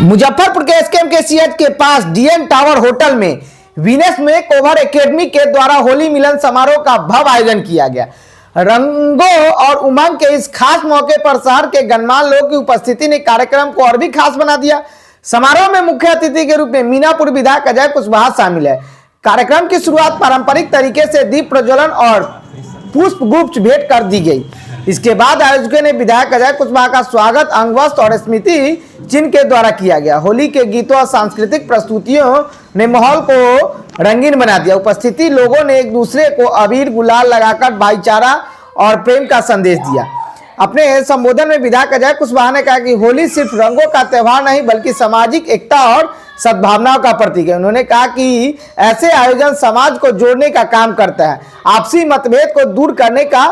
मुजफ्फरपुर के SKMKCH के पास DM tower hotel में वीनस मेकओवर एकेडमी के द्वारा होली मिलन समारोह का भव्य आयोजन किया गया। रंगों और उमंग के इस खास मौके पर शहर के गणमान्य लोगों की उपस्थिति ने कार्यक्रम को और भी खास बना दिया। समारोह में मुख्य अतिथि के रूप में मीनापुर विधायक अजय कुशवाहा शामिल है। कार्यक्रम की शुरुआत पारंपरिक तरीके से दीप प्रज्वलन और पुष्प गुच्छ भेंट कर दी गई। इसके बाद आयोजकों ने विधायक अजय कुशवाहा का स्वागत अंगवस्त्र और स्मृति चिन्ह के द्वारा किया गया। होली के गीतों और सांस्कृतिक प्रस्तुतियों ने माहौल को रंगीन बना दिया। उपस्थिति लोगों ने एक दूसरे को अबीर गुलाल लगाकर भाईचारा और प्रेम का संदेश दिया। अपने संबोधन में विधायक अजय कुशवाहा ने कहा कि होली सिर्फ रंगों का त्यौहार नहीं बल्कि सामाजिक एकता और सद्भावनाओं का प्रतीक है। उन्होंने कहा कि ऐसे आयोजन समाज को जोड़ने का काम करता है, आपसी मतभेद को दूर करने का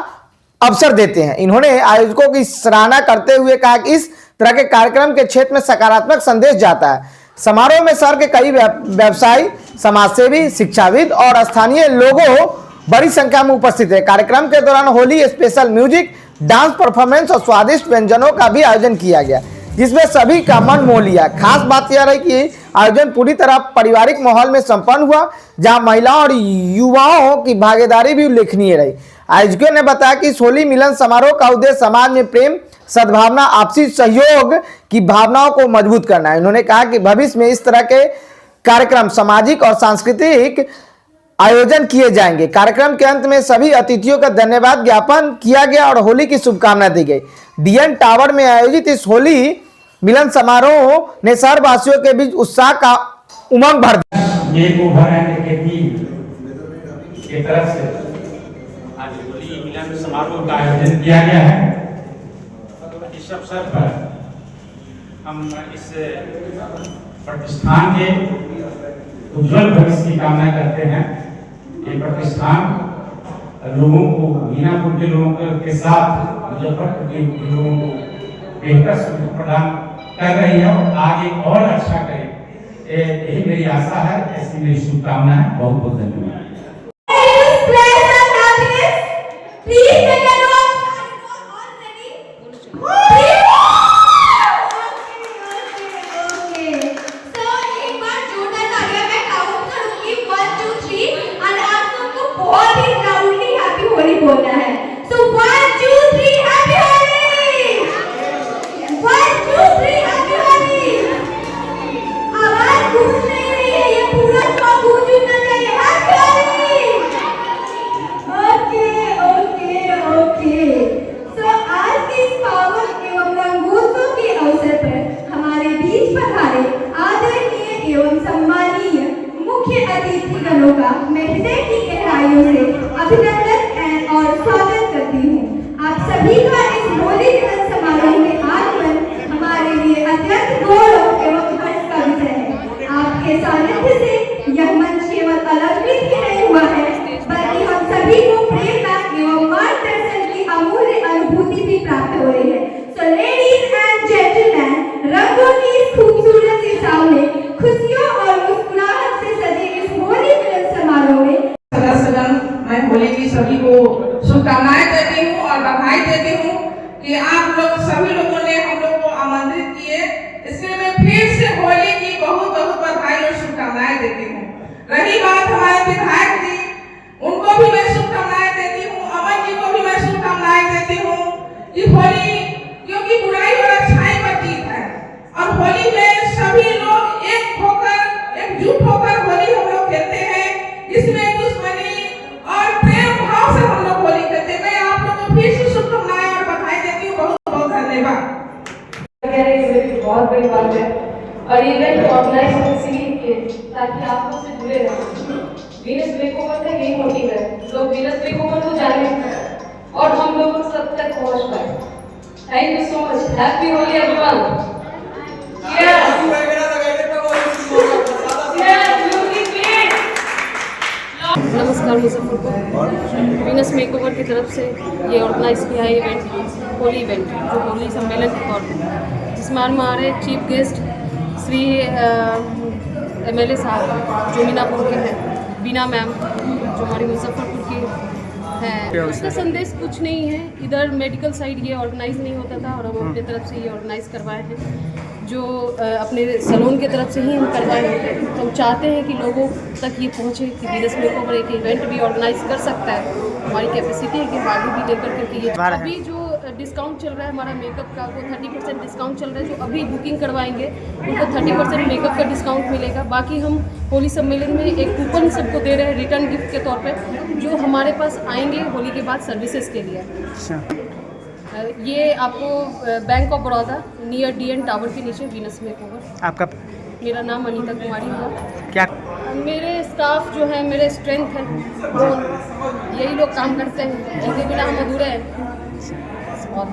अवसर देते हैं। इन्होंने आयोजकों की सराहना करते हुए कहा कि इस तरह के कार्यक्रम के क्षेत्र में सकारात्मक संदेश जाता है। समारोह में शहर के कई व्यवसायी, समाजसेवी, शिक्षाविद और स्थानीय लोगों बड़ी संख्या में उपस्थित है। कार्यक्रम के दौरान Holi special music, dance performance और स्वादिष्ट व्यंजनों का भी आयोजन किया गया, जिसमें सभी का मन मोह लिया। खास बात यह रही कि आयोजन पूरी तरह पारिवारिक माहौल में संपन्न हुआ, जहां महिलाओं और युवाओं की भागीदारी भी उल्लेखनीय रही। आयोजकों ने बताया कि इस होली मिलन समारोह का उद्देश्य समाज में प्रेम, सद्भावना, आपसी सहयोग की भावनाओं को मजबूत करना है। उन्होंने कहा कि भविष्य में इस तरह के कार्यक्रम सामाजिक और सांस्कृतिक आयोजन किए जाएंगे। कार्यक्रम के अंत में सभी अतिथियों का धन्यवाद ज्ञापन किया गया और होली की शुभकामनाएं दी गई। DM टावर में आयोजित इस होली मिलन समारोह ने शहरवासियों के बीच उत्साह का उमंग भर दिया। आज होली मिलन समारोह का आयोजन किया गया है। इस अवसर पर हम इस प्रतिष्ठान के उज्जवल भविष्य की कामना करते हैं। ये प्रतिष्ठान लोगों को, मीनापुर के लोगों के साथ मुजफ्फरपुर के लोगों को बेहतर सुविधा प्रदान कर रही है और आगे और अच्छा करे, यही मेरी आशा है, ऐसी मेरी शुभकामना है। बहुत बहुत धन्यवाद। बोलना है। So 1 2 3 happy Holi. 1 2 3 happy Holi. आवाज गूंज नहीं रही है, ये पूरा शॉप गूंजना चाहिए। हैप्पी होली। ओके। So आज के इस पावन एवं रंगोत्सव के अवसर पर हमारे बीच पधारे आदरणीय एवं सम्मानीय मुख्य अतिथिगणों का मैं हृदय की गहराइयों से अभिनंदन और स्वागत करती हूँ। आप सभी का इस होली मिलन समारोह में आगमन हमारे लिए अत्यंत गौरव एवं हर्ष का विषय है। आपके सानिध्य से यह मंच केवल अलंकृत ही नहीं हुआ है, बल्कि हम सभी को प्रेरणा एवं मार्गदर्शन की अमूल्य अनुभूति भी प्राप्त हो रही है। So ladies and gentlemen, रंगों की इस खूबसूरत सी सामने खुशियों और मुस्कुराहट से सजे इस होली मिलन समारोह में मैं होली की सभी को शुभकामनाएं देती हूँ और बधाई देती हूँ कि आप लोग सभी लोगों ने हम लोग को आमंत्रित किए। इसलिए मैं फिर से होली की बहुत बहुत बधाई और शुभकामनाएं देती हूँ। रही बात हमारे विधायक जी, उनको भी मैं शुभकामनाएं देती हूँ, अमन जी को भी मैं शुभकामनाएं देती हूँ कि होली, क्योंकि बुराई और अच्छाई पर जीत है और होली में सभी लोग एक होकर, एकजुट होकर होली हम लोग खेलते हैं। इसमें दुश्मनी और प्रेम भाव से हम लोग होली करते हैं। मैं आप लोगों को फिर से शुभकामनाएं और बधाई देती हूँ। बहुत बहुत धन्यवाद। बहुत बड़ी बात है और इवेंट ऑर्गेनाइज इसीलिए ताकि आप लोग से जुड़े रहें। वीनस मेकओवर का यही मोटिव है, लोग वीनस मेकओवर को जाने और हम लोगों सब तक पहुंच पाए। Thank you so much. Happy Holi everyone. नमस्कार, मुजफ्फरपुर वीनस मेकओवर की तरफ से ये ऑर्गेनाइज किया है इवेंट, होली इवेंट, जो होली सम्मेलन के तौर पर, जिसमें हमारे चीफ गेस्ट श्री MLA साहब जो मीनापुर के हैं, बीना मैम जो हमारी मुजफ्फरपुर की हैं। उसका संदेश कुछ नहीं है, इधर मेडिकल साइड ये ऑर्गेनाइज नहीं होता था और हम अपनी तरफ से ये ऑर्गेनाइज करवाए हैं। जो अपने सैलून की तरफ से ही हम करवाएंगे। तो हम चाहते हैं कि लोगों तक ये पहुँचे कि वीनस मेकओवर एक इवेंट भी ऑर्गेनाइज कर सकता है। हमारी कैपेसिटी है कि हम आगे भी लेकर करके ये अभी जो डिस्काउंट चल रहा है हमारा मेकअप का, वो 30% डिस्काउंट चल रहा है। जो अभी बुकिंग करवाएंगे उनको 30% मेकअप का डिस्काउंट मिलेगा। बाकी हम होली सम्मेलन में एक कूपन सबको दे रहे हैं रिटर्न गिफ्ट के तौर पे, जो हमारे पास आएंगे होली के बाद सर्विसेज के लिए। ये आपको bank of Baroda near DN tower के नीचे वीनस मेकओवर। आपका मेरा नाम अनीता कुमारी है। क्या मेरे स्टाफ जो है मेरे स्ट्रेंथ है, वो यही लोग काम करते हैं, इनके बिना हम अधूरे हैं। और